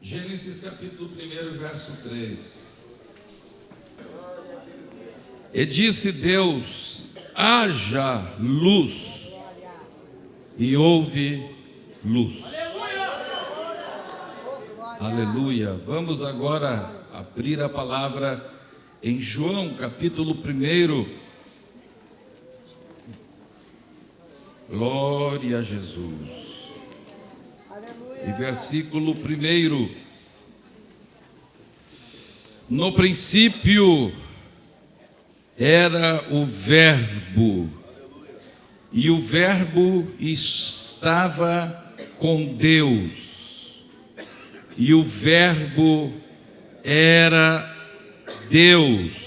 Gênesis capítulo 1, verso 3. E disse Deus: haja luz, e houve luz. Aleluia. Vamos agora abrir a palavra em João capítulo 1. Glória a Jesus. E versículo 1: no princípio era o Verbo, e o Verbo estava com Deus, e o Verbo era Deus.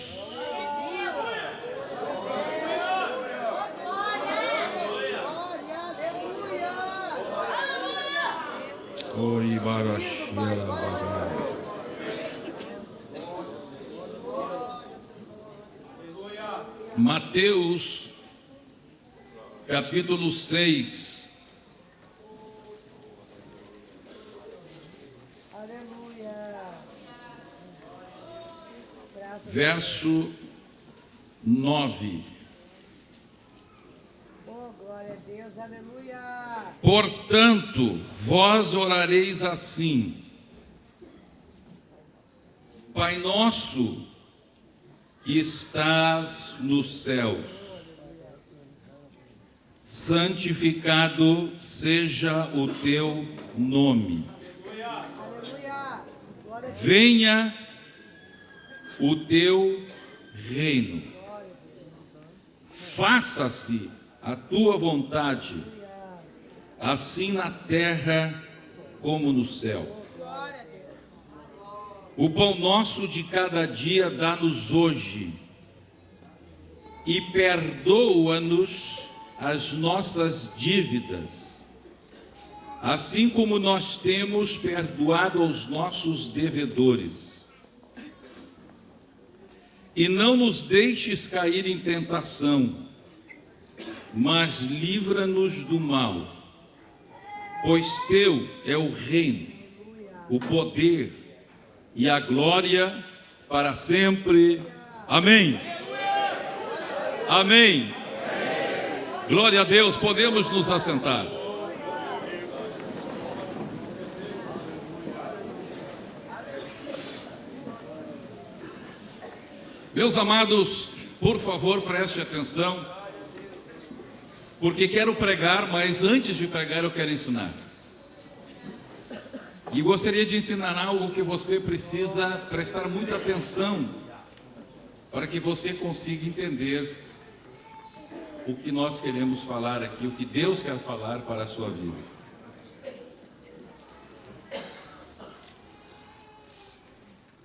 Mateus capítulo 6. Aleluia. Verso 9. Oh, glória a Deus, aleluia. Portanto, vós orareis assim: Pai nosso que estás nos céus, santificado seja o teu nome. Aleluia. Glória a Deus. Venha o teu reino. Faça-se a tua vontade, assim na terra como no céu. O pão nosso de cada dia dá-nos hoje, e perdoa-nos as nossas dívidas, assim como nós temos perdoado aos nossos devedores. E não nos deixes cair em tentação, mas livra-nos do mal, pois teu é o reino, o poder e a glória para sempre. Amém. Amém. Glória a Deus. Podemos nos assentar. Meus amados, por favor, preste atenção, porque quero pregar, mas antes de pregar eu quero ensinar. E gostaria de ensinar algo que você precisa prestar muita atenção, para que você consiga entender o que nós queremos falar aqui, o que Deus quer falar para a sua vida.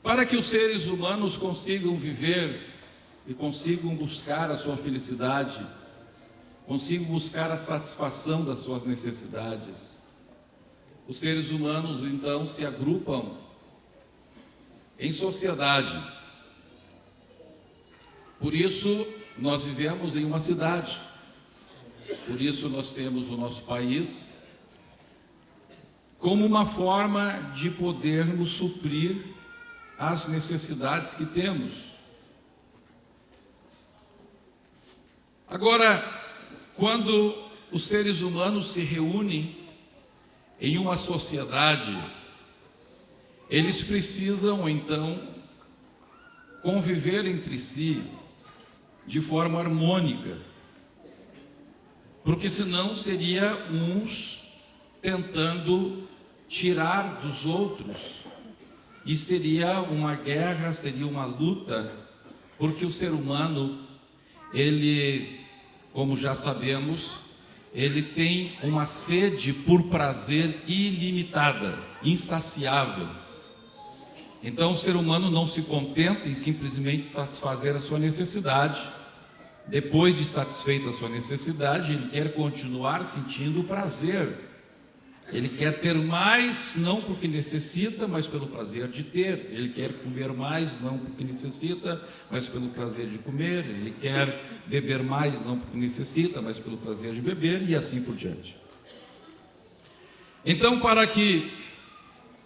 Para que os seres humanos consigam viver e consigam buscar a sua felicidade, consigam buscar a satisfação das suas necessidades, os seres humanos então se agrupam em sociedade. Por isso nós vivemos em uma cidade, por isso nós temos o nosso país como uma forma de podermos suprir as necessidades que temos. Agora, quando os seres humanos se reúnem em uma sociedade, eles precisam então conviver entre si de forma harmônica, porque senão seria uns tentando tirar dos outros, e seria uma guerra, seria uma luta, porque o ser humano, ele, como já sabemos, ele tem uma sede por prazer ilimitada, insaciável. Então o ser humano não se contenta em simplesmente satisfazer a sua necessidade. Depois de satisfeita a sua necessidade, ele quer continuar sentindo prazer. Ele quer ter mais, não porque necessita, mas pelo prazer de ter. Ele quer comer mais, não porque necessita, mas pelo prazer de comer. Ele quer beber mais, não porque necessita, mas pelo prazer de beber, e assim por diante. Então, para que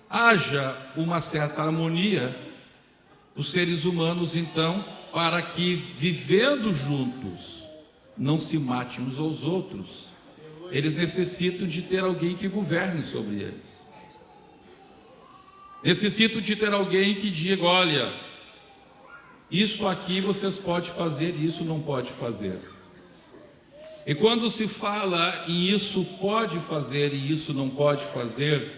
haja uma certa harmonia dos seres humanos, então, para que, vivendo juntos, não se matem uns aos outros. Eles necessitam de ter alguém que governe sobre eles. Necessitam de ter alguém que diga: olha, isso aqui vocês podem fazer, isso não pode fazer. E quando se fala em isso pode fazer e isso não pode fazer,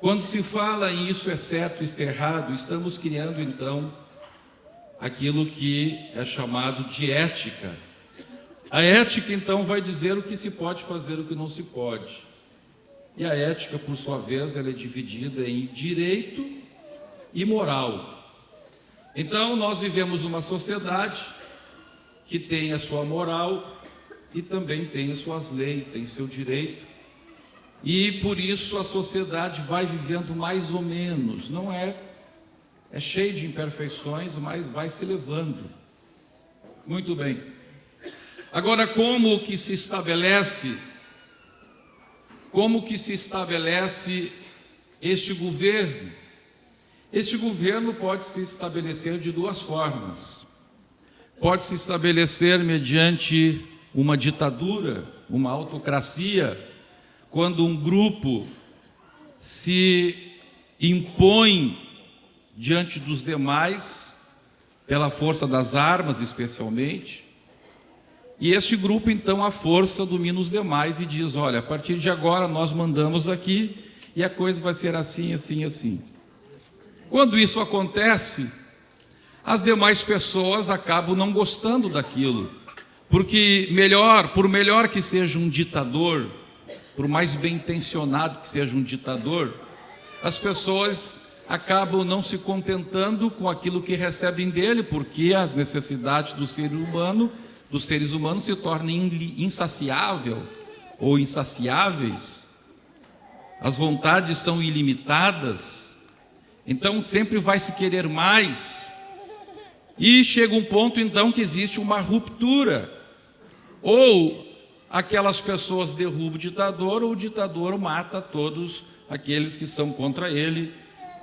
quando se fala em isso é certo, isso é errado, estamos criando então aquilo que é chamado de ética. A ética então vai dizer o que se pode fazer e o que não se pode. E a ética, por sua vez, ela é dividida em direito e moral. Então nós vivemos numa sociedade que tem a sua moral e também tem as suas leis, tem seu direito. E por isso a sociedade vai vivendo mais ou menos, não é cheio de imperfeições, mas vai se levando. Muito bem. Agora, como que se estabelece este governo? Este governo pode se estabelecer de duas formas. Pode se estabelecer mediante uma ditadura, uma autocracia, quando um grupo se impõe diante dos demais, pela força das armas especialmente, e este grupo então a força domina os demais e diz: olha, a partir de agora nós mandamos aqui e a coisa vai ser assim, assim, assim. Quando isso acontece, as demais pessoas acabam não gostando daquilo, porque por melhor que seja um ditador, por mais bem intencionado que seja um ditador, as pessoas acabam não se contentando com aquilo que recebem dele, porque as necessidades dos seres humanos se tornam insaciáveis ou insaciáveis, as vontades são ilimitadas, então sempre vai se querer mais, e chega um ponto então que existe uma ruptura, ou aquelas pessoas derrubam o ditador, ou o ditador mata todos aqueles que são contra ele,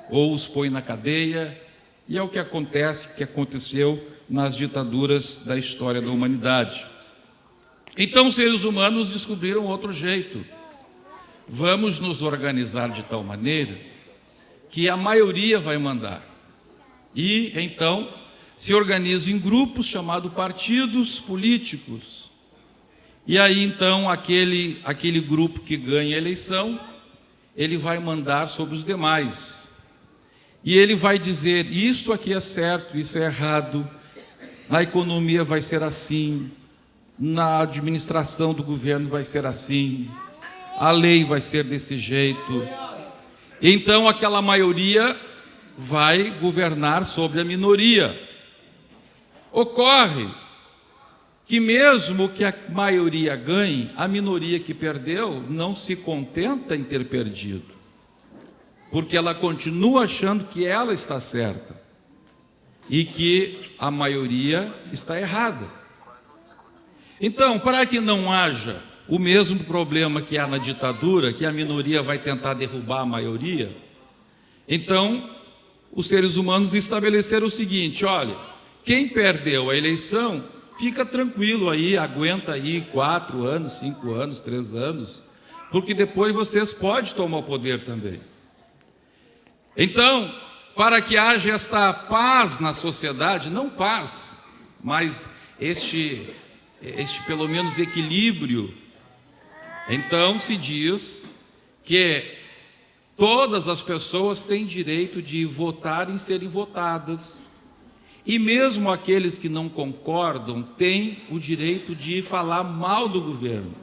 ou os põe na cadeia, e é o que aconteceu nas ditaduras da história da humanidade. Então os seres humanos descobriram outro jeito: vamos nos organizar de tal maneira que a maioria vai mandar, e então se organizam em grupos chamados partidos políticos, e aí então aquele grupo que ganha a eleição, ele vai mandar sobre os demais, e ele vai dizer: isso aqui é certo, isso é errado, na economia vai ser assim, na administração do governo vai ser assim, a lei vai ser desse jeito. Então aquela maioria vai governar sobre a minoria. Ocorre que mesmo que a maioria ganhe, a minoria que perdeu não se contenta em ter perdido, porque ela continua achando que ela está certa e que a maioria está errada. Então, para que não haja o mesmo problema que há na ditadura, que a minoria vai tentar derrubar a maioria, então os seres humanos estabeleceram o seguinte: olha, quem perdeu a eleição, fica tranquilo aí, aguenta aí 4 anos, 5 anos, 3 anos, porque depois vocês podem tomar o poder também. Então, para que haja esta paz na sociedade, não paz, mas este pelo menos equilíbrio, então se diz que todas as pessoas têm direito de votar e serem votadas, e mesmo aqueles que não concordam têm o direito de falar mal do governo.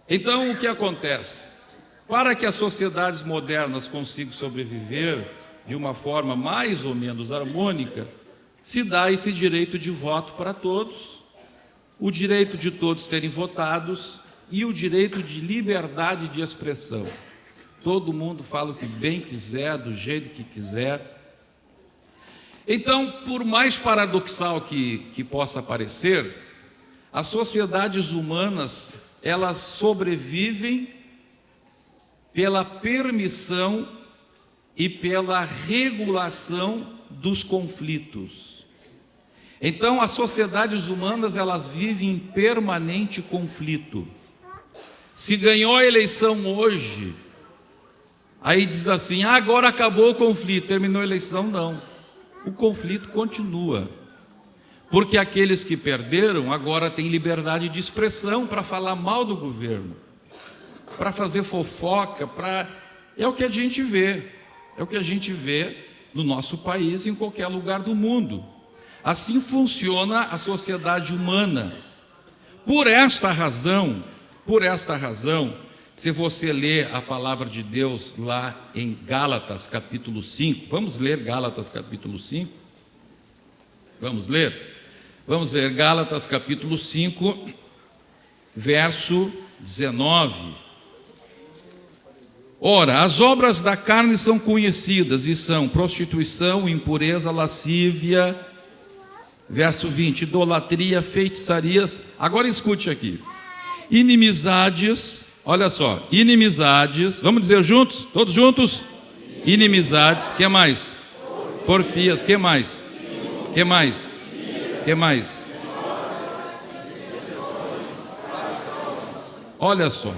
Então o que acontece? Para que as sociedades modernas consigam sobreviver de uma forma mais ou menos harmônica, se dá esse direito de voto para todos, o direito de todos serem votados e o direito de liberdade de expressão. Todo mundo fala o que bem quiser, do jeito que quiser. Então, por mais paradoxal que possa parecer, as sociedades humanas, elas sobrevivem pela permissão e pela regulação dos conflitos. Então, as sociedades humanas, elas vivem em permanente conflito. Se ganhou a eleição hoje, aí diz assim: agora acabou o conflito, terminou a eleição. Não, o conflito continua, porque aqueles que perderam agora têm liberdade de expressão para falar mal do governo, para fazer fofoca, é o que a gente vê, no nosso país, em qualquer lugar do mundo. Assim funciona a sociedade humana. Por esta razão, se você ler a palavra de Deus lá em Gálatas capítulo 5, vamos ler Gálatas capítulo 5? Vamos ler Gálatas capítulo 5, verso 19. Ora, as obras da carne são conhecidas e são prostituição, impureza, lascívia, verso 20, idolatria, feitiçarias. Agora escute aqui: inimizades, olha só, inimizades, vamos dizer juntos, todos juntos? Inimizades, que mais? Porfias, que mais? Que mais? Que mais? Olha só,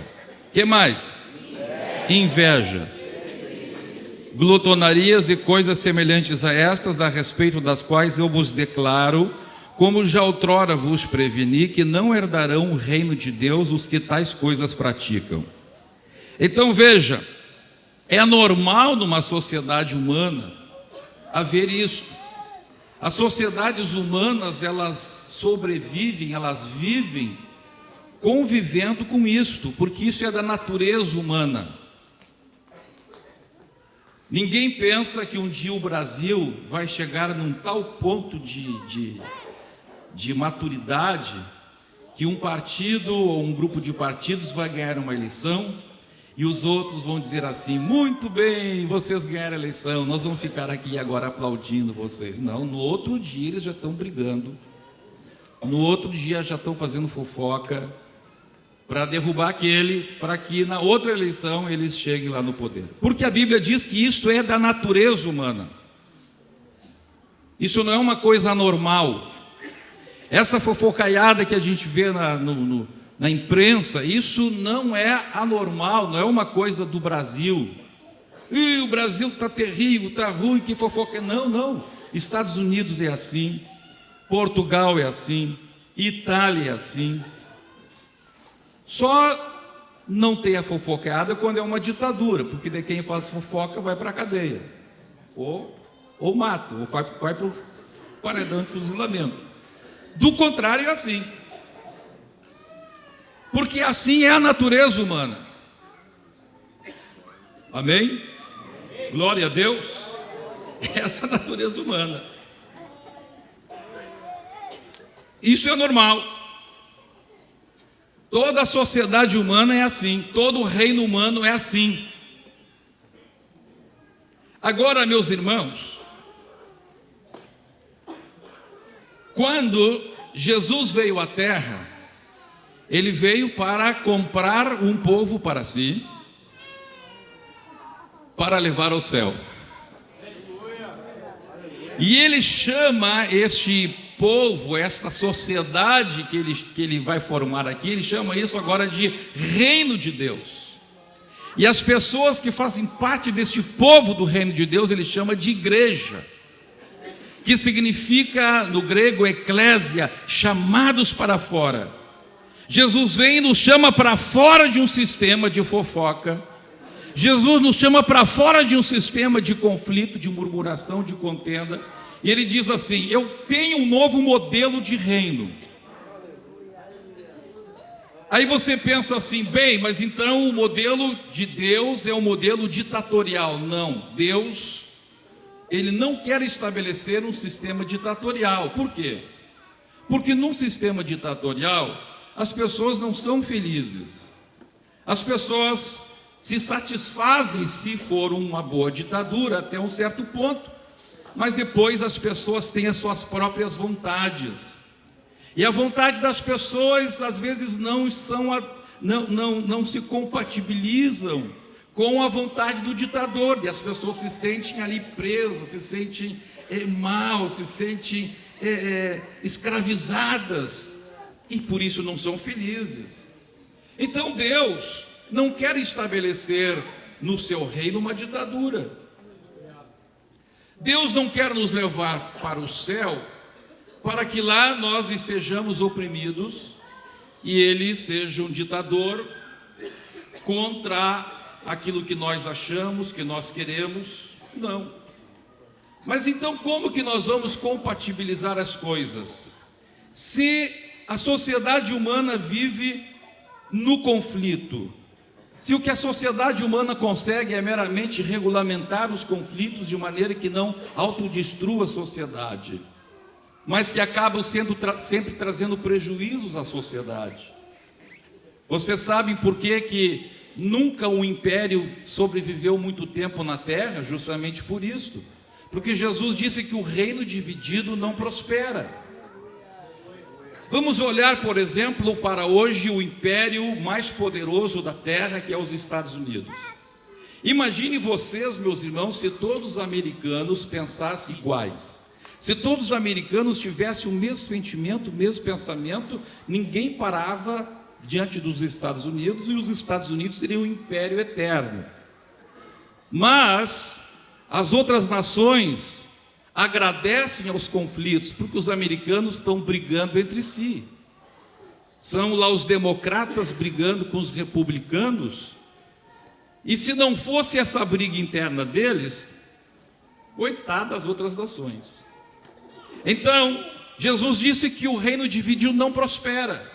que mais? Invejas, glutonarias e coisas semelhantes a estas, a respeito das quais eu vos declaro, como já outrora vos preveni, que não herdarão o reino de Deus os que tais coisas praticam. Então veja, é normal numa sociedade humana haver isso. As sociedades humanas, elas sobrevivem, elas vivem convivendo com isto, porque isso é da natureza humana. Ninguém pensa que um dia o Brasil vai chegar num tal ponto de maturidade que um partido ou um grupo de partidos vai ganhar uma eleição e os outros vão dizer assim: muito bem, vocês ganharam a eleição, nós vamos ficar aqui agora aplaudindo vocês. Não, no outro dia eles já estão brigando, no outro dia já estão fazendo fofoca para derrubar aquele, para que na outra eleição eles cheguem lá no poder. Porque a Bíblia diz que isso é da natureza humana. Isso não é uma coisa anormal. Essa fofocaiada que a gente vê na imprensa, isso não é anormal, não é uma coisa do Brasil. O Brasil está terrível, está ruim, que fofoca. Não. Estados Unidos é assim, Portugal é assim, Itália é assim. Só não tem a fofocada quando é uma ditadura, porque de quem faz fofoca vai para a cadeia, ou mata, ou vai para o paredão de fuzilamento. Do contrário é assim, porque assim é a natureza humana. Amém? Glória a Deus. Essa é a natureza humana. Isso é normal. Toda a sociedade humana é assim, todo o reino humano é assim. Agora, meus irmãos, quando Jesus veio à terra, ele veio para comprar um povo para si, para levar ao céu. E ele chama este povo, esta sociedade que ele vai formar aqui, ele chama isso agora de reino de Deus. E as pessoas que fazem parte deste povo do reino de Deus, ele chama de igreja, que significa no grego eclésia, chamados para fora. Jesus vem e nos chama para fora de um sistema de fofoca. Jesus nos chama para fora de um sistema de conflito, de murmuração, de contenda. E ele diz assim: eu tenho um novo modelo de reino. Aí você pensa assim: bem, mas então o modelo de Deus é um modelo ditatorial. Não, Deus, ele não quer estabelecer um sistema ditatorial. Por quê? Porque num sistema ditatorial, as pessoas não são felizes. As pessoas se satisfazem se for uma boa ditadura até um certo ponto. Mas depois as pessoas têm as suas próprias vontades. E a vontade das pessoas às vezes não se compatibilizam com a vontade do ditador, e as pessoas se sentem ali presas, se sentem mal, se sentem escravizadas, e por isso não são felizes. Então Deus não quer estabelecer no seu reino uma ditadura. Deus não quer nos levar para o céu para que lá nós estejamos oprimidos e Ele seja um ditador contra aquilo que nós achamos, que nós queremos. Não. Mas então como que nós vamos compatibilizar as coisas? Se a sociedade humana vive no conflito, se o que a sociedade humana consegue é meramente regulamentar os conflitos de maneira que não autodestrua a sociedade, mas que acabam sempre trazendo prejuízos à sociedade. Vocês sabem por que nunca um império sobreviveu muito tempo na terra? Justamente por isso. Porque Jesus disse que o reino dividido não prospera. Vamos olhar, por exemplo, para hoje o império mais poderoso da terra, que é os Estados Unidos. Imagine vocês, meus irmãos, se todos os americanos pensassem iguais. Se todos os americanos tivessem o mesmo sentimento, o mesmo pensamento, ninguém parava diante dos Estados Unidos, e os Estados Unidos seriam um império eterno. Mas as outras nações agradecem aos conflitos, porque os americanos estão brigando entre si. São lá os democratas brigando com os republicanos, e se não fosse essa briga interna deles, coitado das outras nações. Então, Jesus disse que o reino dividido não prospera.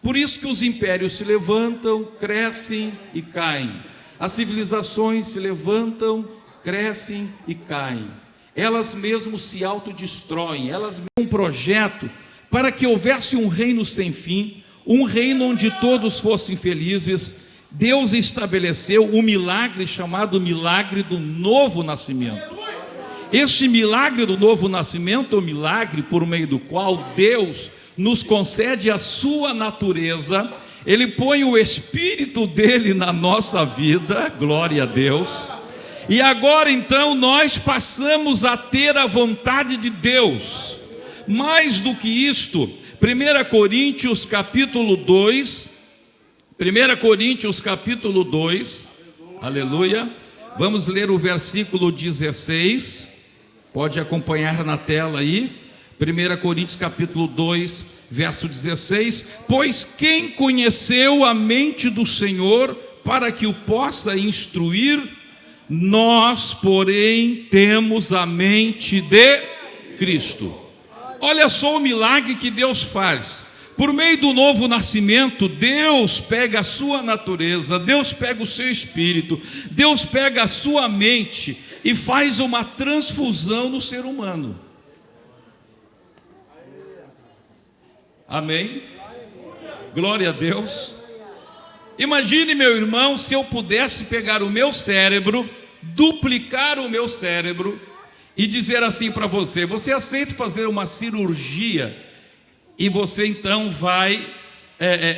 Por isso que os impérios se levantam, crescem e caem. As civilizações se levantam, crescem e caem. Elas mesmas se autodestroem. Elas mesmas um projeto para que houvesse um reino sem fim, um reino onde todos fossem felizes. Deus estabeleceu um milagre chamado milagre do novo nascimento. Este milagre do novo nascimento é o milagre por meio do qual Deus nos concede a sua natureza. Ele põe o Espírito dele na nossa vida, glória a Deus. E agora então nós passamos a ter a vontade de Deus. Mais do que isto, 1 Coríntios capítulo 2, 1 Coríntios capítulo 2, aleluia. Vamos ler o versículo 16, pode acompanhar na tela aí. 1 Coríntios capítulo 2, verso 16. Pois quem conheceu a mente do Senhor para que o possa instruir? Nós, porém, temos a mente de Cristo. Olha só o milagre que Deus faz. Por meio do novo nascimento, Deus pega a sua natureza, Deus pega o seu espírito, Deus pega a sua mente e faz uma transfusão no ser humano. Amém? Glória a Deus. Imagine, meu irmão, se eu pudesse pegar o meu cérebro, duplicar o meu cérebro e dizer assim para você: você aceita fazer uma cirurgia e você então vai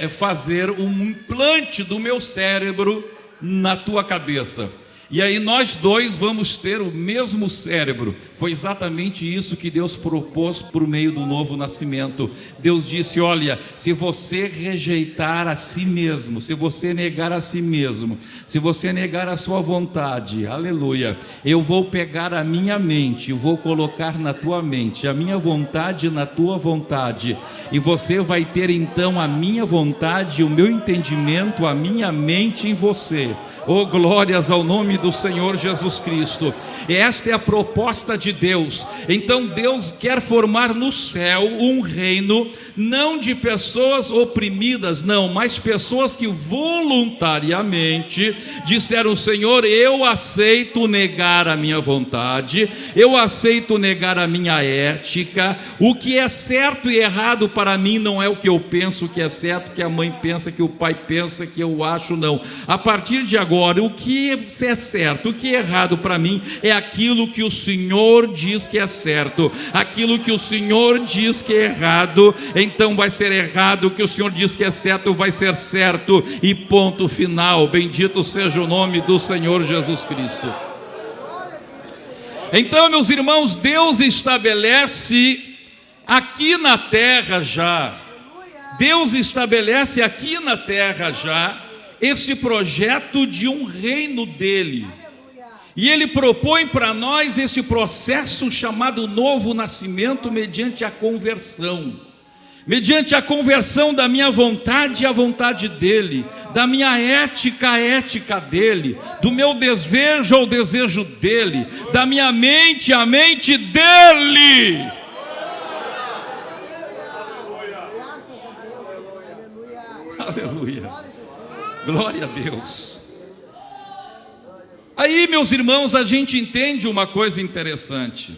fazer um implante do meu cérebro na tua cabeça. E aí nós dois vamos ter o mesmo cérebro. Foi exatamente isso que Deus propôs por meio do novo nascimento. Deus disse: olha, se você rejeitar a si mesmo, se você negar a si mesmo, se você negar a sua vontade, aleluia, eu vou pegar a minha mente, eu vou colocar na tua mente, a minha vontade na tua vontade, e você vai ter então a minha vontade, o meu entendimento, a minha mente em você. Oh, glórias ao nome do Senhor Jesus Cristo. Esta é a proposta de Deus. Então Deus quer formar no céu um reino, não de pessoas oprimidas, não, mas pessoas que voluntariamente disseram: Senhor, eu aceito negar a minha vontade, eu aceito negar a minha ética, o que é certo e errado para mim não é o que eu penso que é certo, que a mãe pensa, que o pai pensa, que eu acho, não. A partir de agora agora, o que é certo, o que é errado para mim é aquilo que o Senhor diz que é certo. Aquilo que o Senhor diz que é errado, então vai ser errado. O que o Senhor diz que é certo vai ser certo, e ponto final. Bendito seja o nome do Senhor Jesus Cristo. Então, meus irmãos, Deus estabelece aqui na terra já, Deus estabelece aqui na terra já esse projeto de um reino dele. E ele propõe para nós esse processo chamado novo nascimento mediante a conversão. Mediante a conversão da minha vontade à vontade dele, da minha ética à ética dele, do meu desejo ao desejo dele, da minha mente à mente dele. Aleluia. Glória a Deus. Aí, meus irmãos, a gente entende uma coisa interessante.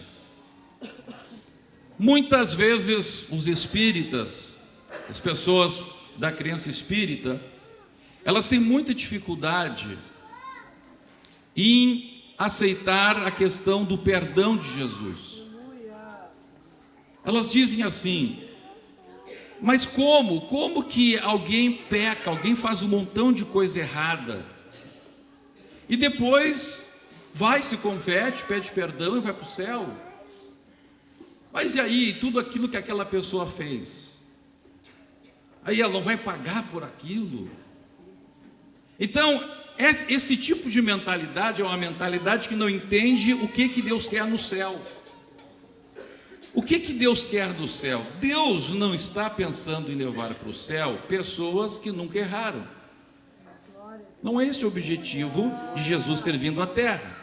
Muitas vezes os espíritas, as pessoas da crença espírita, elas têm muita dificuldade em aceitar a questão do perdão de Jesus. Elas dizem assim: mas como que alguém peca, alguém faz um montão de coisa errada, e depois vai, se converte, pede perdão e vai para o céu? Mas e aí, tudo aquilo que aquela pessoa fez? Aí ela não vai pagar por aquilo? Então, esse tipo de mentalidade é uma mentalidade que não entende o que Deus quer no céu. O que Deus quer do céu? Deus não está pensando em levar para o céu pessoas que nunca erraram. Não é esse o objetivo de Jesus ter vindo à terra.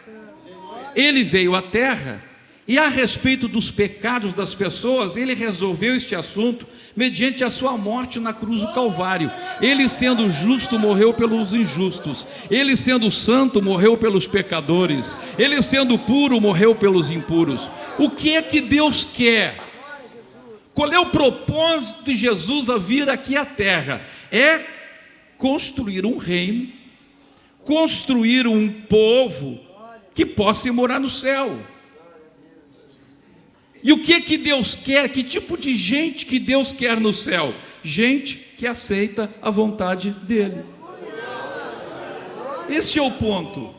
Ele veio à terra e, a respeito dos pecados das pessoas, ele resolveu este assunto mediante a sua morte na cruz do Calvário. Ele, sendo justo, morreu pelos injustos. Ele, sendo santo, morreu pelos pecadores. Ele, sendo puro, morreu pelos impuros. O que é que Deus quer? Qual é o propósito de Jesus a vir aqui à terra? É construir um reino, construir um povo que possa ir morar no céu. E o que Deus quer? Que tipo de gente que Deus quer no céu? Gente que aceita a vontade dele. Esse é o ponto.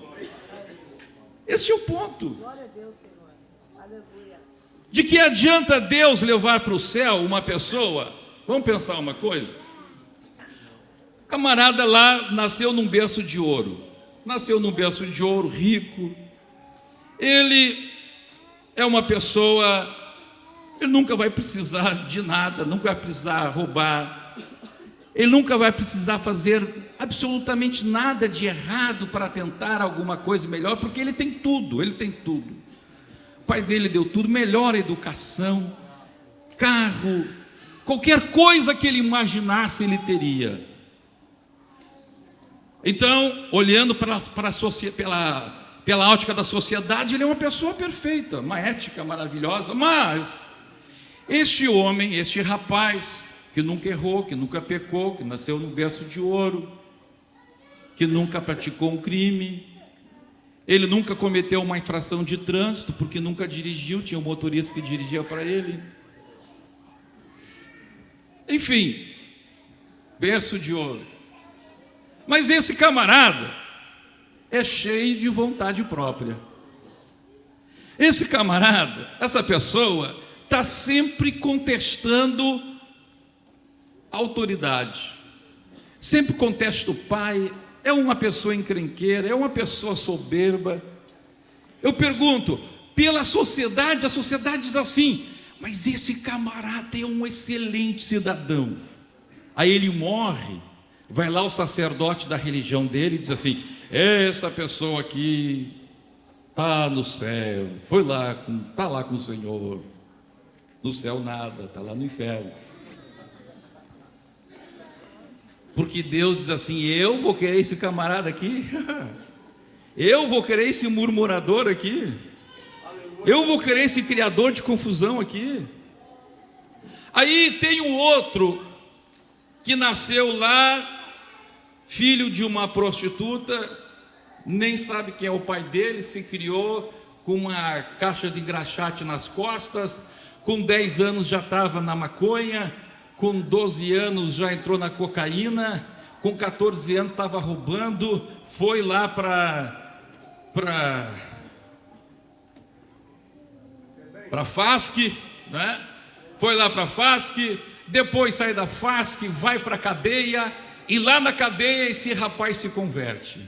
Esse é o ponto. De que adianta Deus levar para o céu uma pessoa? Vamos pensar uma coisa. O camarada lá nasceu num berço de ouro. Nasceu num berço de ouro, rico. Ele é uma pessoa, ele nunca vai precisar de nada, nunca vai precisar roubar, ele nunca vai precisar fazer absolutamente nada de errado para tentar alguma coisa melhor, porque ele tem tudo, ele tem tudo. O pai dele deu tudo, melhor educação, carro, qualquer coisa que ele imaginasse ele teria. Então, olhando pela ótica da sociedade, ele é uma pessoa perfeita, uma ética maravilhosa. Mas este homem, este rapaz, que nunca errou, que nunca pecou, que nasceu num berço de ouro, que nunca praticou um crime, ele nunca cometeu uma infração de trânsito, porque nunca dirigiu, tinha um motorista que dirigia para ele. Enfim, berço de ouro. Mas esse camarada é cheio de vontade própria. Esse camarada, essa pessoa, está sempre contestando a autoridade, sempre contesta o pai, é uma pessoa encrenqueira, é uma pessoa soberba. Eu pergunto, pela sociedade, a sociedade diz assim: mas esse camarada é um excelente cidadão. Aí ele morre, vai lá o sacerdote da religião dele e diz assim: essa pessoa aqui está no céu, está lá com o Senhor. No céu nada, está lá no inferno. Porque Deus diz assim: eu vou querer esse camarada aqui? Eu vou querer esse murmurador aqui? Eu vou querer esse criador de confusão aqui? Aí tem um outro que nasceu lá, filho de uma prostituta, nem sabe quem é o pai dele, se criou com uma caixa de engraxate nas costas, com 10 anos já estava na maconha, com 12 anos já entrou na cocaína, com 14 anos estava roubando, foi lá para FASC, né? Foi lá para FASC, depois sai da FASC, vai para a cadeia, e lá na cadeia esse rapaz se converte.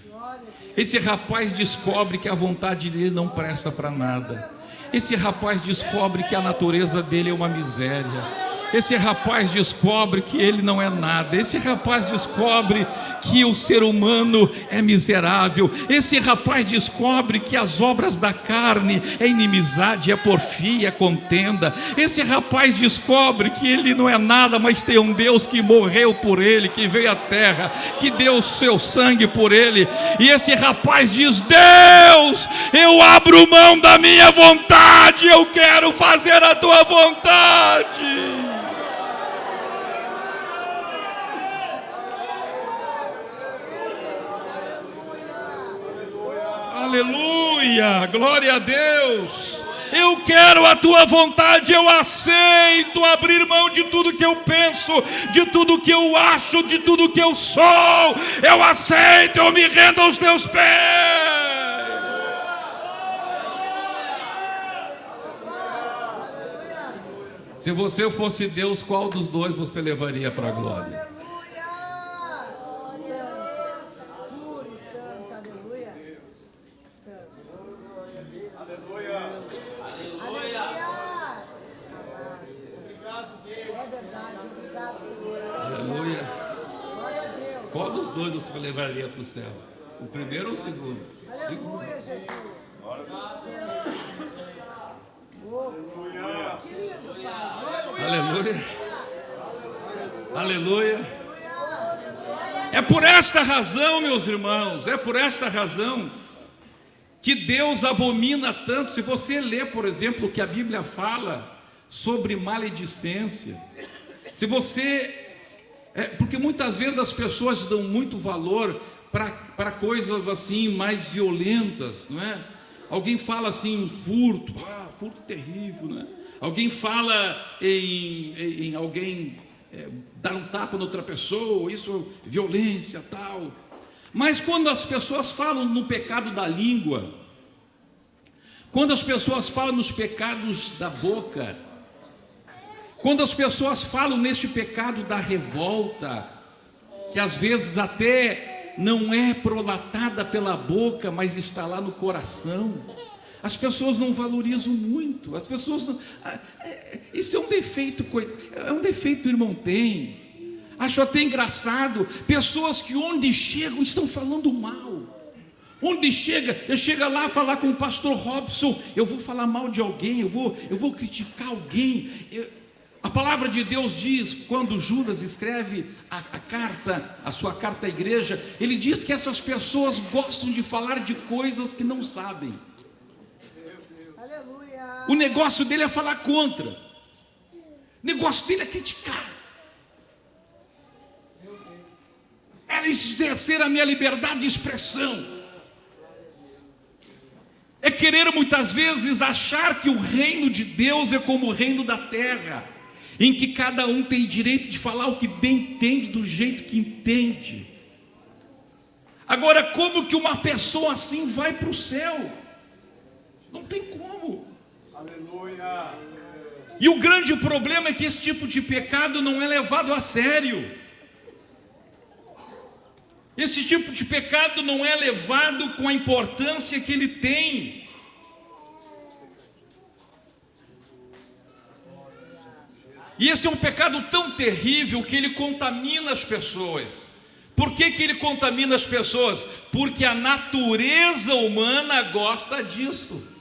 Esse rapaz descobre que a vontade dele não presta para nada. Esse rapaz descobre que a natureza dele é uma miséria. Esse rapaz descobre que ele não é nada. Esse rapaz descobre que o ser humano é miserável. Esse rapaz descobre que as obras da carne é inimizade, é porfia, é contenda. Esse rapaz descobre que ele não é nada, mas tem um Deus que morreu por ele, que veio à terra, que deu o seu sangue por ele. E esse rapaz diz: Deus, eu abro mão da minha vontade, eu quero fazer a tua vontade. Aleluia, glória a Deus. Eu quero a tua vontade, eu aceito abrir mão de tudo que eu penso, de tudo que eu acho, de tudo que eu sou. Eu aceito, eu me rendo aos teus pés. Se você fosse Deus, qual dos dois você levaria para a glória? Qual dos dois você levaria para o céu? O primeiro ou o segundo? Aleluia, Jesus. Que lindo, Pai. Aleluia. Aleluia. É por esta razão, meus irmãos, é por esta razão que Deus abomina tanto. Se você ler, por exemplo, o que a Bíblia fala sobre maledicência, se você... porque muitas vezes as pessoas dão muito valor para coisas assim mais violentas, não é? Alguém fala assim, furto, furto terrível, né? Alguém fala em alguém dar um tapa na outra pessoa, isso é violência, tal. Mas quando as pessoas falam no pecado da língua, quando as pessoas falam nos pecados da boca, quando as pessoas falam neste pecado da revolta, que às vezes até não é prolatada pela boca, mas está lá no coração, as pessoas não valorizam muito. As pessoas não, isso é um defeito que o irmão tem. Acho até engraçado pessoas que onde chegam estão falando mal. Onde chega, eu chego lá falar com o pastor Robson, eu vou falar mal de alguém, eu vou criticar alguém. A palavra de Deus diz, quando Judas escreve a sua carta à igreja, ele diz que essas pessoas gostam de falar de coisas que não sabem. Aleluia. O negócio dele é falar contra. O negócio dele é criticar. É exercer a minha liberdade de expressão. É querer muitas vezes achar que o reino de Deus é como o reino da terra, em que cada um tem direito de falar o que bem entende, do jeito que entende. Agora, como que uma pessoa assim vai para o céu? Não tem como. Aleluia. E o grande problema é que esse tipo de pecado não é levado a sério. Esse tipo de pecado não é levado com a importância que ele tem. E esse é um pecado tão terrível que ele contamina as pessoas. Por que ele contamina as pessoas? Porque a natureza humana gosta disso.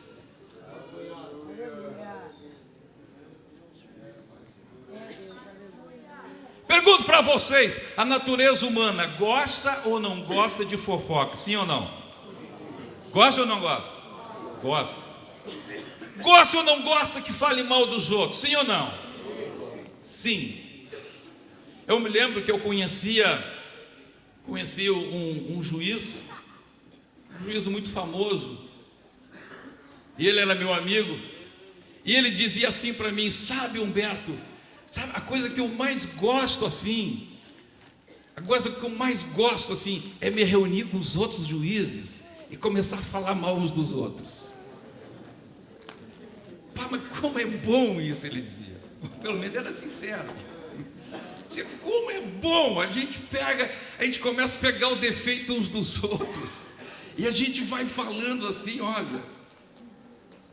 Pergunto para vocês, a natureza humana gosta ou não gosta de fofoca? Sim ou não? Gosta ou não gosta? Gosta. Gosta ou não gosta que fale mal dos outros? Sim ou não? Sim. Eu me lembro que eu conhecia um juiz um juízo muito famoso, e ele era meu amigo, e ele dizia assim para mim: sabe, Humberto, sabe a coisa que eu mais gosto assim, a coisa que eu mais gosto assim, é me reunir com os outros juízes e começar a falar mal uns dos outros. Pá, mas como é bom isso, ele dizia. Pelo menos era sincero. Como é bom, a gente começa a pegar o defeito uns dos outros, e a gente vai falando assim, olha,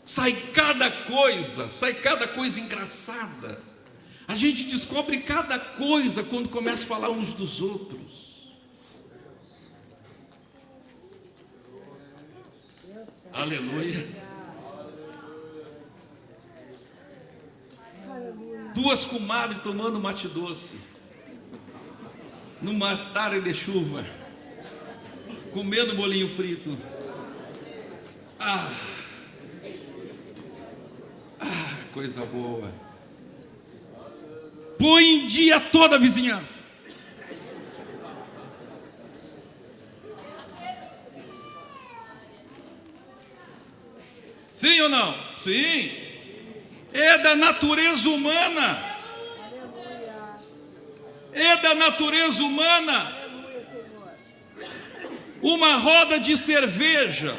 sai cada coisa engraçada. A gente descobre cada coisa quando começa a falar uns dos outros. Aleluia. Duas comadres tomando mate doce, numa tarde de chuva, comendo bolinho frito. Coisa boa. Põe em dia toda a vizinhança. Sim ou não? Sim. É da natureza humana. É da natureza humana. Uma roda de cerveja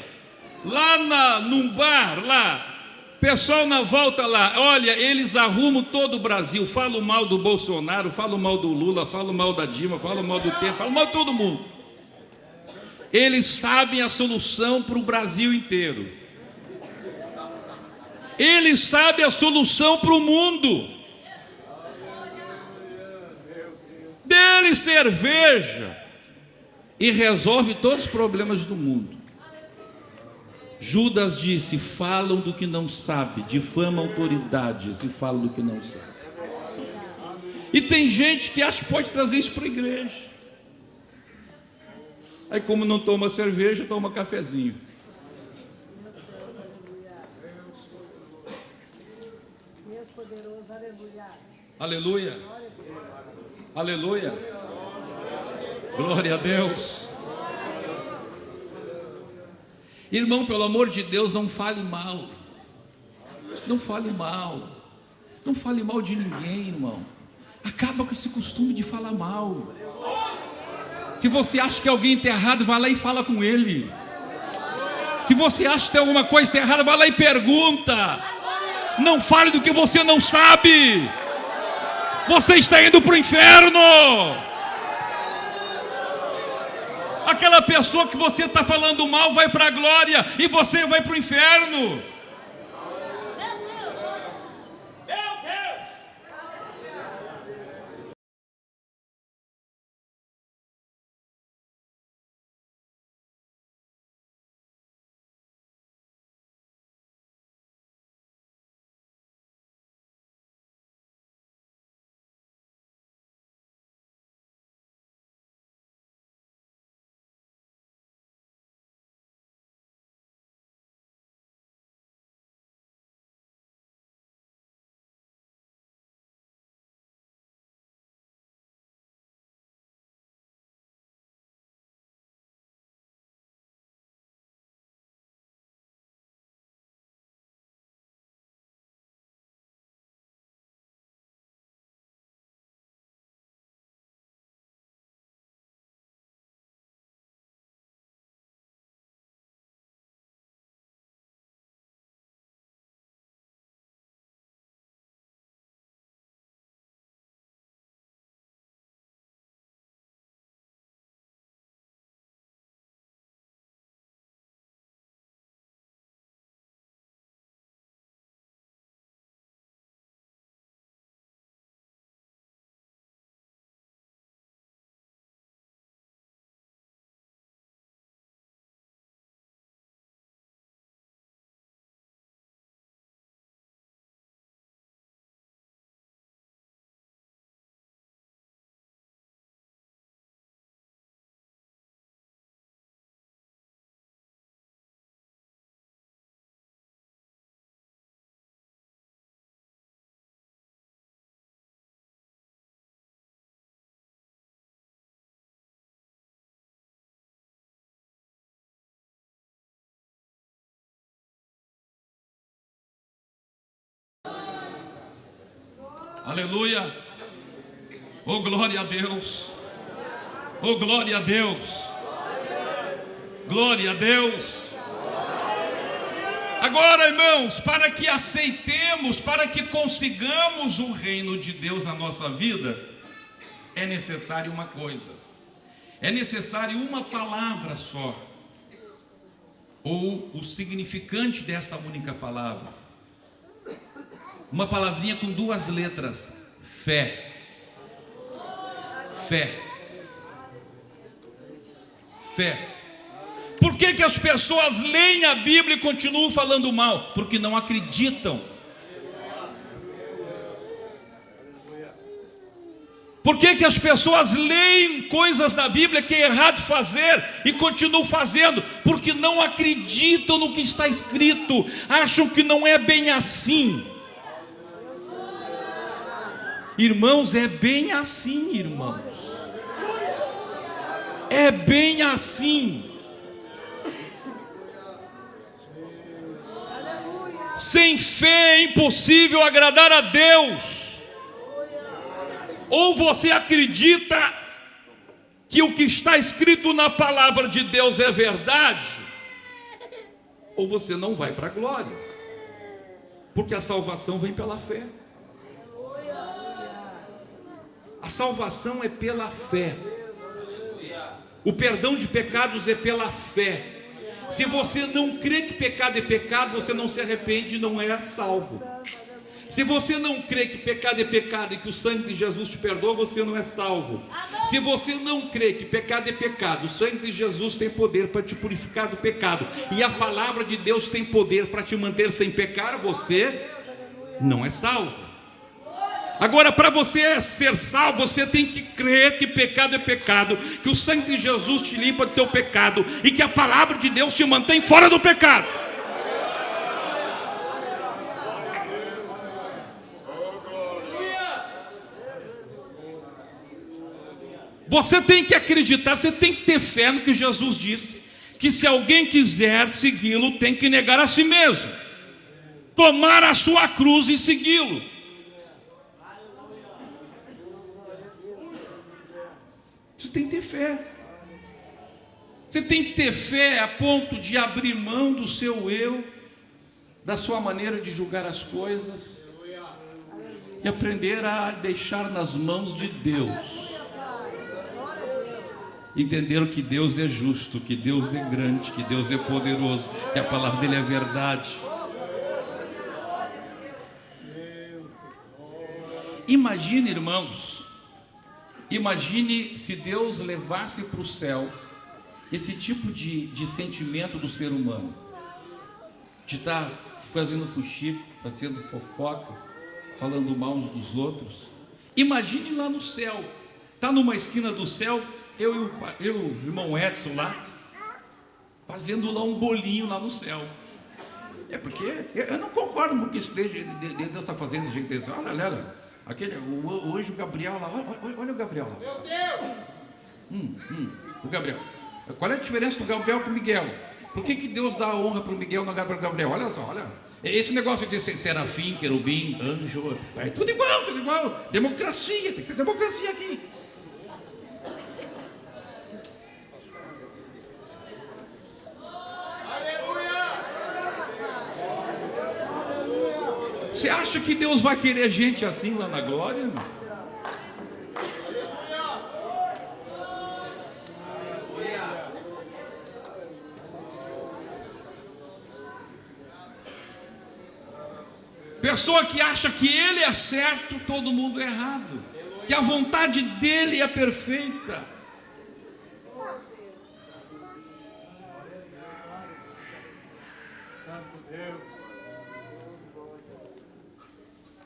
lá num bar lá, pessoal na volta lá, olha, eles arrumam todo o Brasil, falam mal do Bolsonaro, falam mal do Lula, falam mal da Dilma, falam mal do Temer, falam mal de todo mundo. Eles sabem a solução para o Brasil inteiro. Eles sabem a solução para o mundo. Dê-lhe cerveja e resolve todos os problemas do mundo. Judas disse: falam do que não sabe, difamam autoridades e falam do que não sabe. E tem gente que acha que pode trazer isso para a igreja. Aí, como não toma cerveja, toma cafezinho. Deus poderoso, aleluia. Aleluia. Aleluia. Glória a Deus. Irmão, pelo amor de Deus, não fale mal. Não fale mal. Não fale mal de ninguém, irmão. Acaba com esse costume de falar mal. Se você acha que alguém está errado, vai lá e fala com ele. Se você acha que tem alguma coisa que está errada, vai lá e pergunta. Não fale do que você não sabe. Você está indo para o inferno. Aquela pessoa que você está falando mal vai para a glória e você vai para o inferno. Aleluia. Oh, glória a Deus. Oh, glória a Deus. Glória a Deus. Agora, irmãos, para que aceitemos, para que consigamos o reino de Deus na nossa vida, é necessário uma coisa. É necessário uma palavra só, ou o significante dessa única palavra. Uma palavrinha com duas letras: fé. Fé. Fé. Por que as pessoas leem a Bíblia e continuam falando mal? Porque não acreditam. Por que as pessoas leem coisas da Bíblia que é errado fazer e continuam fazendo? Porque não acreditam no que está escrito, acham que não é bem assim. Irmãos, é bem assim, irmãos. É bem assim. Sem fé é impossível agradar a Deus. Ou você acredita que o que está escrito na palavra de Deus é verdade, ou você não vai para a glória, porque a salvação vem pela fé. A salvação é pela fé. O perdão de pecados é pela fé. Se você não crê que pecado é pecado, você não se arrepende e não é salvo. Se você não crê que pecado é pecado e que o sangue de Jesus te perdoa, você não é salvo. Se você não crê que pecado é pecado, o sangue de Jesus tem poder para te purificar do pecado, e a palavra de Deus tem poder para te manter sem pecar, você não é salvo. Agora, para você ser salvo, você tem que crer que pecado é pecado, que o sangue de Jesus te limpa do teu pecado e que a palavra de Deus te mantém fora do pecado. Você tem que acreditar, você tem que ter fé no que Jesus disse, que se alguém quiser segui-lo, tem que negar a si mesmo, tomar a sua cruz e segui-lo. Você tem que ter fé. Você tem que ter fé a ponto de abrir mão do seu eu, da sua maneira de julgar as coisas, e aprender a deixar nas mãos de Deus. Entender que Deus é justo, que Deus é grande, que Deus é poderoso, que a palavra dele é verdade. Imagine, irmãos, imagine se Deus levasse para o céu esse tipo de sentimento do ser humano, de estar fazendo fuxico, fazendo fofoca, falando mal uns dos outros. Imagine lá no céu, está numa esquina do céu, eu e o irmão Edson lá, fazendo lá um bolinho lá no céu. É porque eu não concordo com o que Deus está fazendo desse jeito. Olha, o anjo Gabriel lá, olha o Gabriel lá. Meu Deus! O Gabriel. Qual é a diferença do Gabriel para o Miguel? Por que Deus dá a honra para o Miguel e não dá para o Gabriel? Olha só, olha. Esse negócio de ser serafim, querubim, anjo, é tudo igual. Democracia, tem que ser democracia aqui. Você acha que Deus vai querer gente assim lá na glória? Pessoa que acha que ele é certo, todo mundo é errado, que a vontade dele é perfeita.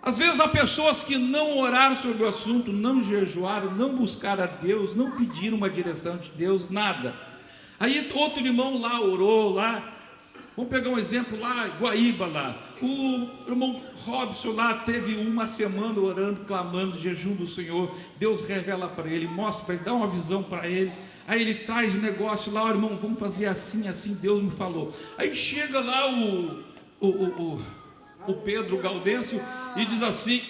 Às vezes há pessoas que não oraram sobre o assunto, não jejuaram, não buscaram a Deus, não pediram uma direção de Deus, nada. Aí outro irmão lá orou lá. Vamos pegar um exemplo lá, Guaíba lá. O irmão Robson lá teve uma semana orando, clamando, jejum do Senhor. Deus revela para ele, mostra para ele, dá uma visão para ele. Aí ele traz o negócio lá, irmão, vamos fazer assim, assim, Deus me falou. Aí chega lá o Pedro Gaudêncio e diz assim: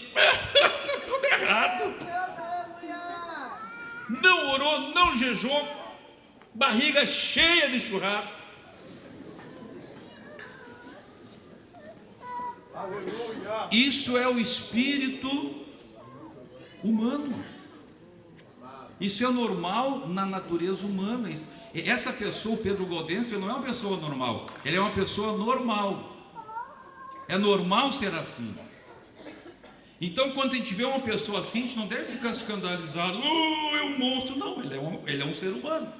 não orou, não jejuou, barriga cheia de churrasco. Isso é o espírito humano. Isso é normal na natureza humana. Essa pessoa, o Pedro Gaudêncio, não é uma pessoa normal. Ele é uma pessoa normal. É normal ser assim. Então, quando a gente vê uma pessoa assim, a gente não deve ficar escandalizado. É um monstro. Não, ele é um ser humano.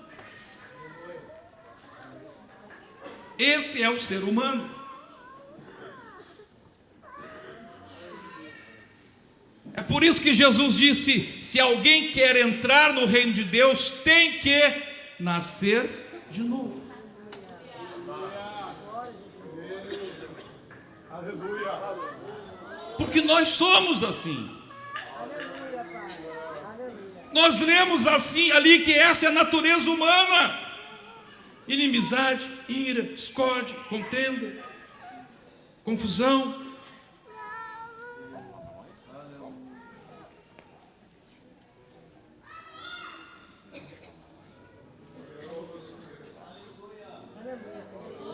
Esse é o ser humano. É por isso que Jesus disse: se alguém quer entrar no reino de Deus, tem que nascer de novo. Porque nós somos assim. Nós lemos assim ali que essa é a natureza humana: inimizade, ira, discórdia, contenda, confusão.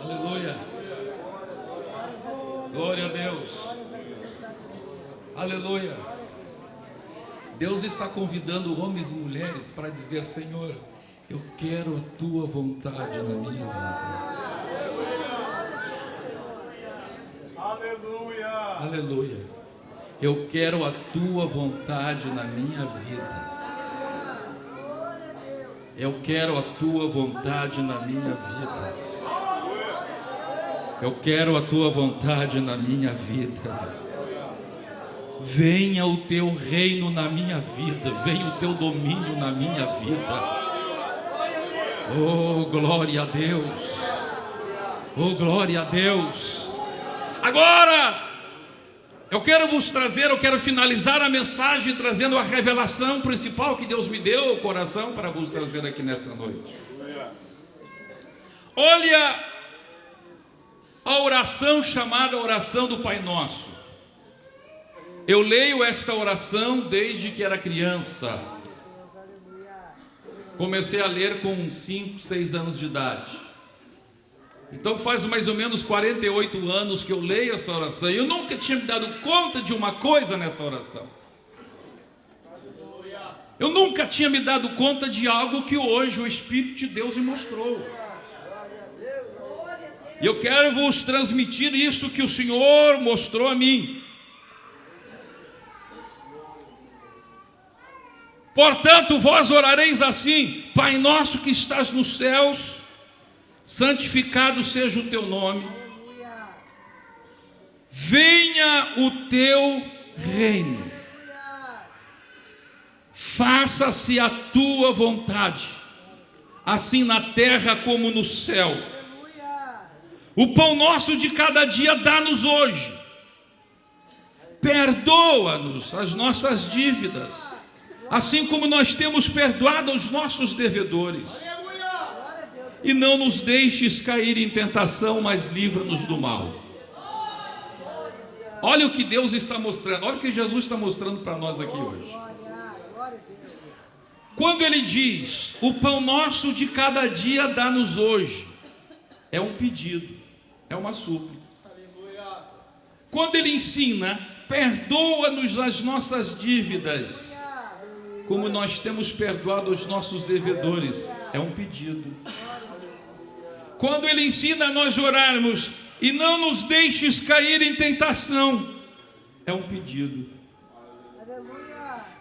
Aleluia. Glória a Deus. Aleluia. Deus está convidando homens e mulheres para dizer: Senhor, eu quero a tua vontade na minha vida. Aleluia. Aleluia. Eu quero a tua vontade na minha vida. Eu quero a tua vontade na minha vida. Eu quero a tua vontade na minha vida. Venha o teu reino na minha vida. Venha o teu domínio na minha vida. Oh, glória a Deus. Oh, glória a Deus. Agora, eu quero finalizar a mensagem trazendo a revelação principal que Deus me deu ao coração para vos trazer aqui nesta noite. Olha a oração chamada oração do Pai Nosso. Eu leio esta oração desde que era criança. Comecei a ler com 5, 6 anos de idade. Então faz mais ou menos 48 anos que eu leio essa oração. E eu nunca tinha me dado conta de uma coisa nessa oração. Eu nunca tinha me dado conta de algo que hoje o Espírito de Deus me mostrou. E eu quero vos transmitir isso que o Senhor mostrou a mim. Portanto, vós orareis assim: Pai nosso que estás nos céus, santificado seja o teu nome. Venha o teu reino. Faça-se a tua vontade, assim na terra como no céu. O pão nosso de cada dia dá-nos hoje. Perdoa-nos as nossas dívidas, assim como nós temos perdoado aos nossos devedores. E não nos deixes cair em tentação, mas livra-nos do mal. Olha o que Deus está mostrando, olha o que Jesus está mostrando para nós aqui hoje. Quando Ele diz: o pão nosso de cada dia dá-nos hoje, é um pedido, é uma súplica. Quando Ele ensina: perdoa-nos as nossas dívidas, como nós temos perdoado aos nossos devedores, é um pedido. Quando Ele ensina a nós orarmos: e não nos deixes cair em tentação, é um pedido.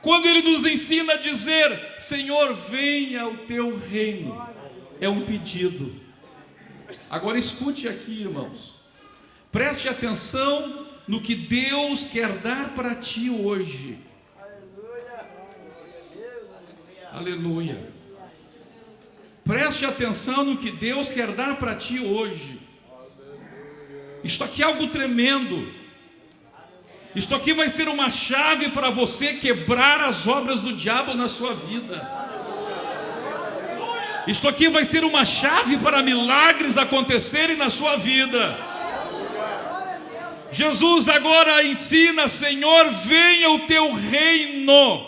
Quando Ele nos ensina a dizer: Senhor, venha o teu reino, é um pedido. Agora escute aqui, irmãos, preste atenção no que Deus quer dar para ti hoje. Aleluia. Preste atenção no que Deus quer dar para ti hoje. Isto aqui é algo tremendo. Isto aqui vai ser uma chave para você quebrar as obras do diabo na sua vida. Isto aqui vai ser uma chave para milagres acontecerem na sua vida. Jesus agora ensina: Senhor, venha o teu reino,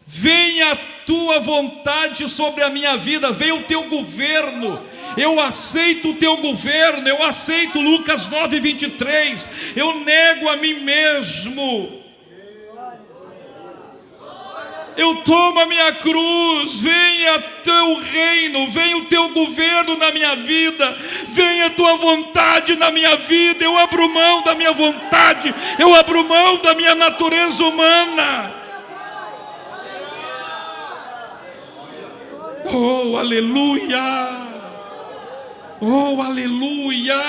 venha a tua vontade sobre a minha vida, venha o teu governo. Eu aceito o teu governo, eu aceito Lucas 9:23, eu nego a mim mesmo, eu tomo a minha cruz. Venha teu reino, venha o teu governo na minha vida, venha a tua vontade na minha vida. Eu abro mão da minha vontade, eu abro mão da minha natureza humana. Oh, aleluia! Oh, aleluia!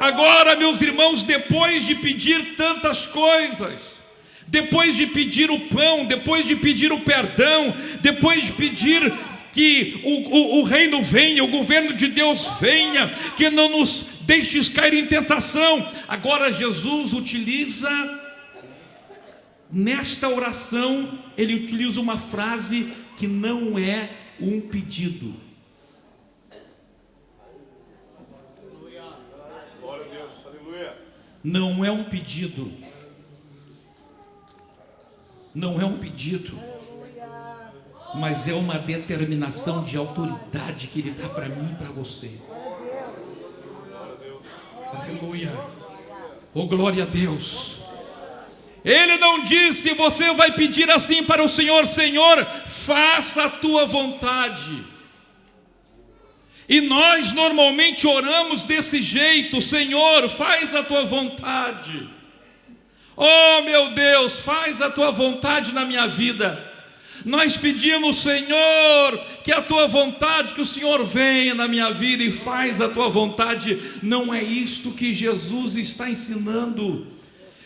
Agora, meus irmãos, depois de pedir tantas coisas, depois de pedir o pão, depois de pedir o perdão, depois de pedir que o reino venha, o governo de Deus venha, que não nos deixes cair em tentação, agora Jesus utiliza, nesta oração, ele utiliza uma frase que não é um pedido. Glória a Deus, aleluia. Não é um pedido. Não é um pedido, mas é uma determinação de autoridade que Ele dá para mim e para você. Aleluia. Oh, glória a Deus. Ele não disse: você vai pedir assim para o Senhor: Senhor, faça a tua vontade. E nós normalmente oramos desse jeito: Senhor, faz a tua vontade. Oh, meu Deus, faz a tua vontade na minha vida. Nós pedimos: Senhor, que a tua vontade, que o Senhor venha na minha vida e faz a tua vontade. Não é isto que Jesus está ensinando.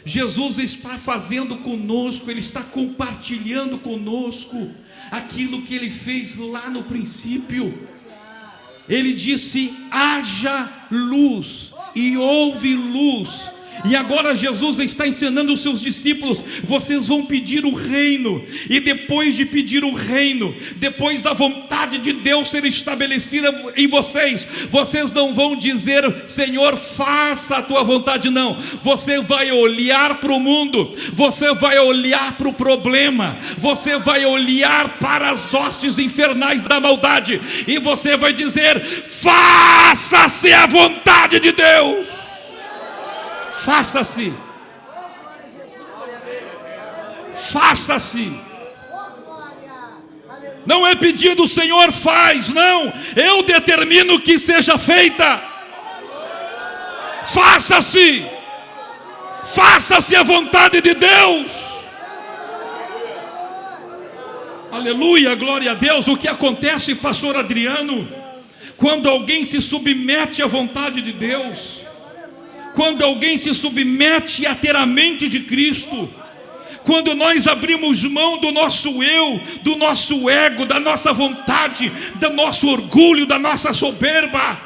Jesus está fazendo conosco, Ele está compartilhando conosco aquilo que Ele fez lá no princípio. Ele disse: haja luz, e houve luz. E agora Jesus está ensinando os seus discípulos: vocês vão pedir o reino, e depois de pedir o reino, depois da vontade de Deus ser estabelecida em vocês, vocês não vão dizer: Senhor, faça a tua vontade. Não, você vai olhar para o mundo, você vai olhar para o problema, você vai olhar para as hostes infernais da maldade, e você vai dizer: faça-se a vontade de Deus. Faça-se. Faça-se. Não é pedido: Senhor, faz. Não, eu determino que seja feita. Faça-se. Faça-se a vontade de Deus. Aleluia, glória a Deus. O que acontece, pastor Adriano, quando alguém se submete à vontade de Deus, quando alguém se submete a ter a mente de Cristo, quando nós abrimos mão do nosso eu, do nosso ego, da nossa vontade, do nosso orgulho, da nossa soberba,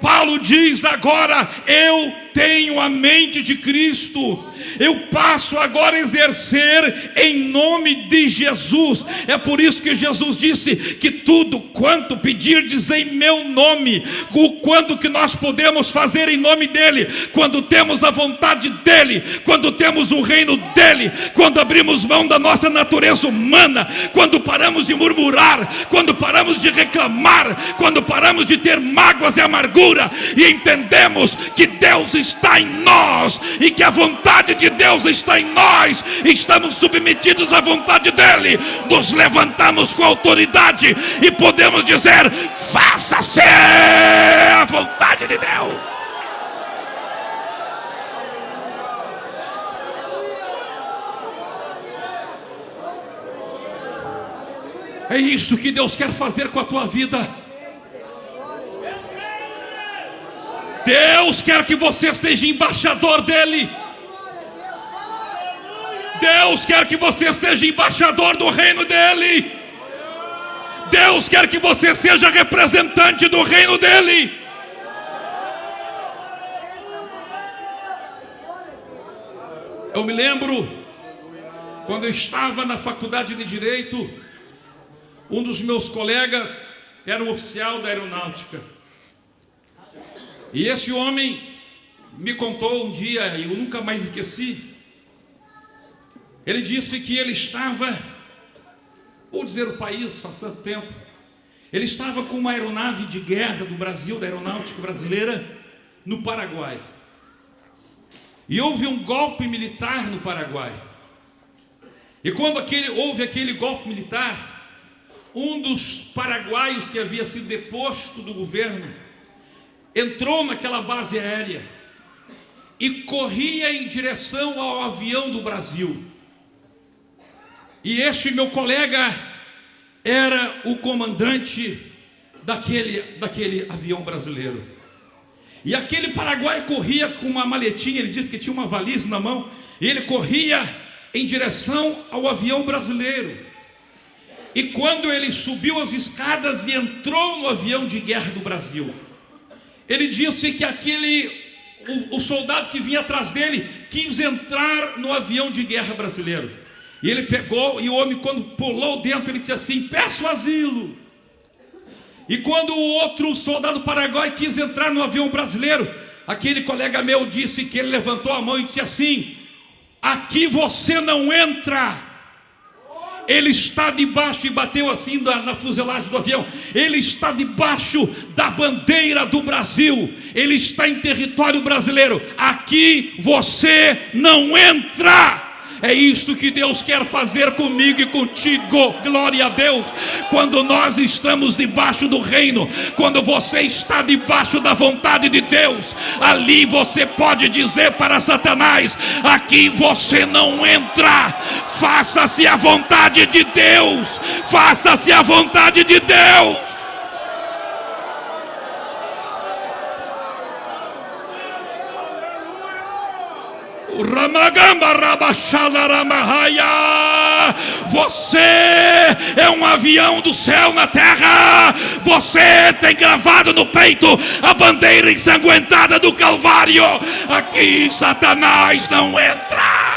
Paulo diz: agora eu tenho a mente de Cristo, eu passo agora a exercer em nome de Jesus. É por isso que Jesus disse que tudo quanto pedirdes em meu nome, o quanto que nós podemos fazer em nome dele, quando temos a vontade dele, quando temos o reino dele, quando abrimos mão da nossa natureza humana, quando paramos de murmurar, quando paramos de reclamar, quando paramos de ter mágoas e amargura, e entendemos que Deus está em nós, e que a vontade de Deus está em nós, estamos submetidos à vontade dele, nos levantamos com autoridade e podemos dizer: faça-se a vontade de Deus. É isso que Deus quer fazer com a tua vida. Deus quer que você seja embaixador dele. Deus quer que você seja embaixador do reino dele. Deus quer que você seja representante do reino dele. Eu me lembro, quando eu estava na faculdade de Direito, um dos meus colegas era um oficial da aeronáutica. E esse homem me contou um dia, e eu nunca mais esqueci. Ele disse que ele estava vou dizer o país, faz tanto tempo. Ele estava com uma aeronave de guerra do Brasil, da aeronáutica brasileira, no Paraguai. E houve um golpe militar no Paraguai. E quando houve aquele golpe militar, um dos paraguaios que havia sido deposto do governo entrou naquela base aérea e corria em direção ao avião do Brasil. E este meu colega era o comandante daquele avião brasileiro. E aquele paraguaio corria com uma maletinha, ele disse que tinha uma valise na mão, e ele corria em direção ao avião brasileiro. E quando ele subiu as escadas e entrou no avião de guerra do Brasil, ele disse que o soldado que vinha atrás dele quis entrar no avião de guerra brasileiro. E ele pegou, e o homem, quando pulou dentro, ele disse assim: peço asilo. E quando o outro soldado paraguaio quis entrar no avião brasileiro, aquele colega meu disse que ele levantou a mão e disse assim: aqui você não entra. Ele está debaixo, e bateu assim na fuselagem do avião, ele está debaixo da bandeira do Brasil, ele está em território brasileiro, aqui você não entra. É isso que Deus quer fazer comigo e contigo, glória a Deus. Quando nós estamos debaixo do reino, quando você está debaixo da vontade de Deus, ali você pode dizer para Satanás: aqui você não entra. Faça-se a vontade de Deus, faça-se a vontade de Deus. Você é um avião do céu na terra. Você tem gravado no peito a bandeira ensanguentada do Calvário. Aqui Satanás não entra.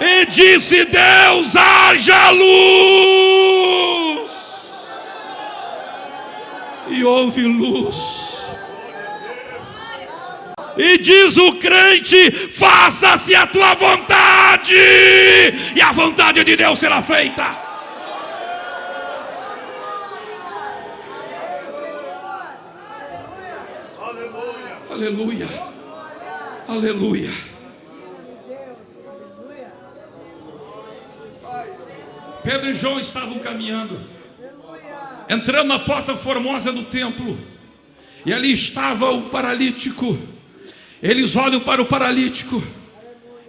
E disse Deus: haja luz. E houve luz. E diz o crente: faça-se a tua vontade, e a vontade de Deus será feita. Aleluia, aleluia. Pedro e João estavam caminhando, entrando na porta formosa do templo, e ali estava o paralítico. Eles olham para o paralítico,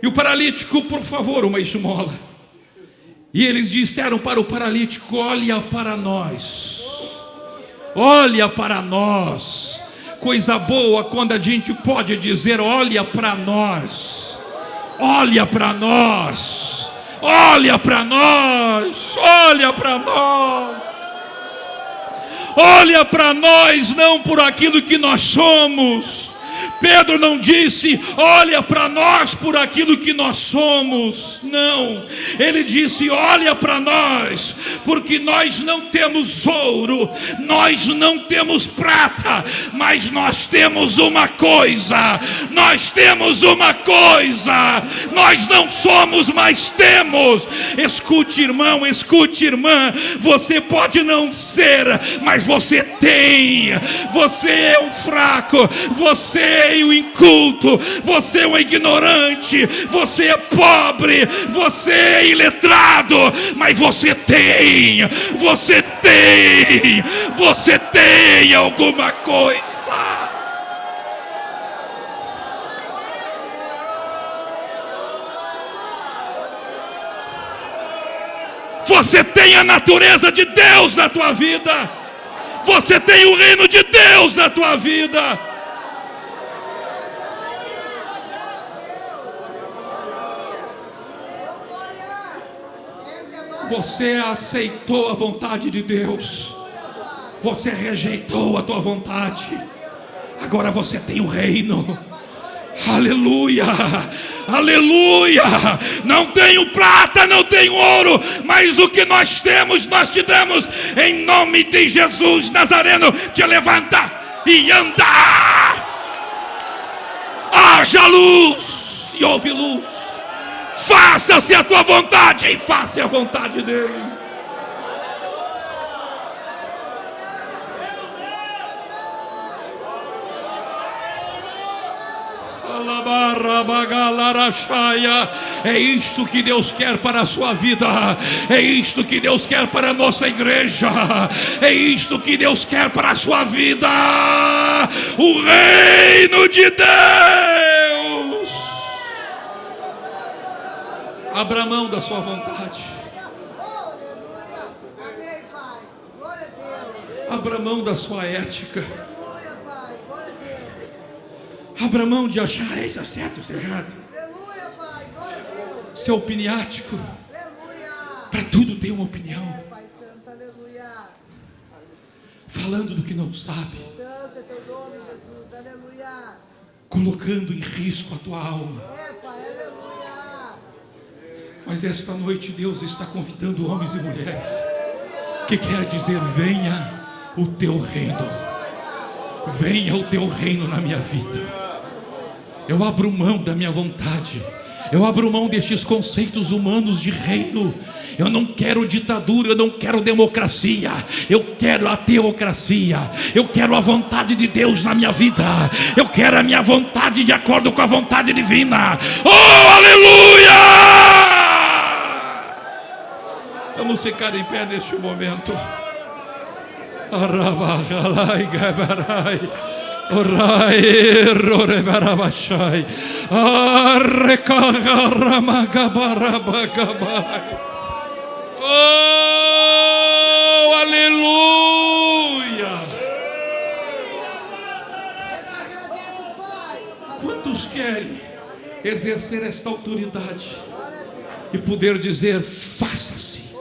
e o paralítico: por favor, uma esmola. E eles disseram para o paralítico: olha para nós, olha para nós. Coisa boa quando a gente pode dizer: olha para nós, olha para nós, olha para nós, olha para nós, olha para nós, não por aquilo que nós somos. Pedro não disse: olha para nós por aquilo que nós somos. Não, ele disse: olha para nós, porque nós não temos ouro, nós não temos prata, mas nós temos uma coisa, nós temos uma coisa. Nós não somos, mas temos. Escute, irmão, escute, irmã, você pode não ser, mas você tem. Você é um fraco, você é um inculto, você é um ignorante, você é pobre, você é iletrado, mas você tem alguma coisa. Você tem a natureza de Deus na tua vida. Você tem o reino de Deus na tua vida. Você aceitou a vontade de Deus, você rejeitou a tua vontade. Agora você tem o reino. Aleluia, aleluia. Não tenho prata, não tenho ouro, mas o que nós temos, nós te damos. Em nome de Jesus Nazareno, te levanta e anda. Haja luz e houve luz. Faça-se a tua vontade e faça a vontade dele. É isto que Deus quer para a sua vida. É isto que Deus quer para a nossa igreja. É isto que Deus quer para a sua vida. O reino de Deus. Abra mão da sua vontade. Abra mão da sua ética. Abra mão de achar isso é certo, isso é errado. Ser opiniático. Para tudo tem uma opinião. Falando do que não sabe. Colocando em risco a tua alma. Mas esta noite Deus está convidando homens e mulheres, que quer dizer: venha o teu reino. Venha o teu reino na minha vida. Eu abro mão da minha vontade. Eu abro mão destes conceitos humanos de reino. Eu não quero ditadura, eu não quero democracia. Eu quero a teocracia. Eu quero a vontade de Deus na minha vida. Eu quero a minha vontade de acordo com a vontade divina. Oh, aleluia! Vamos ficar em pé neste momento. Orai, rorebarabashai, arrecaramagabarabagabai. Oh, aleluia! Quantos querem exercer esta autoridade e poder dizer: faça-se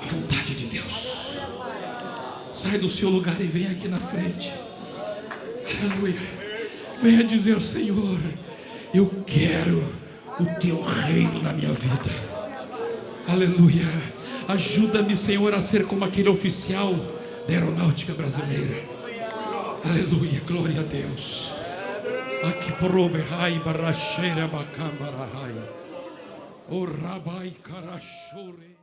a vontade de Deus? Sai do seu lugar e vem aqui na frente. Aleluia. Venha dizer: Senhor, eu quero o teu reino na minha vida. Aleluia. Ajuda-me, Senhor, a ser como aquele oficial da aeronáutica brasileira. Aleluia, glória a Deus. Aqui proberrai baracheira bacambarahai. O rabai carachore.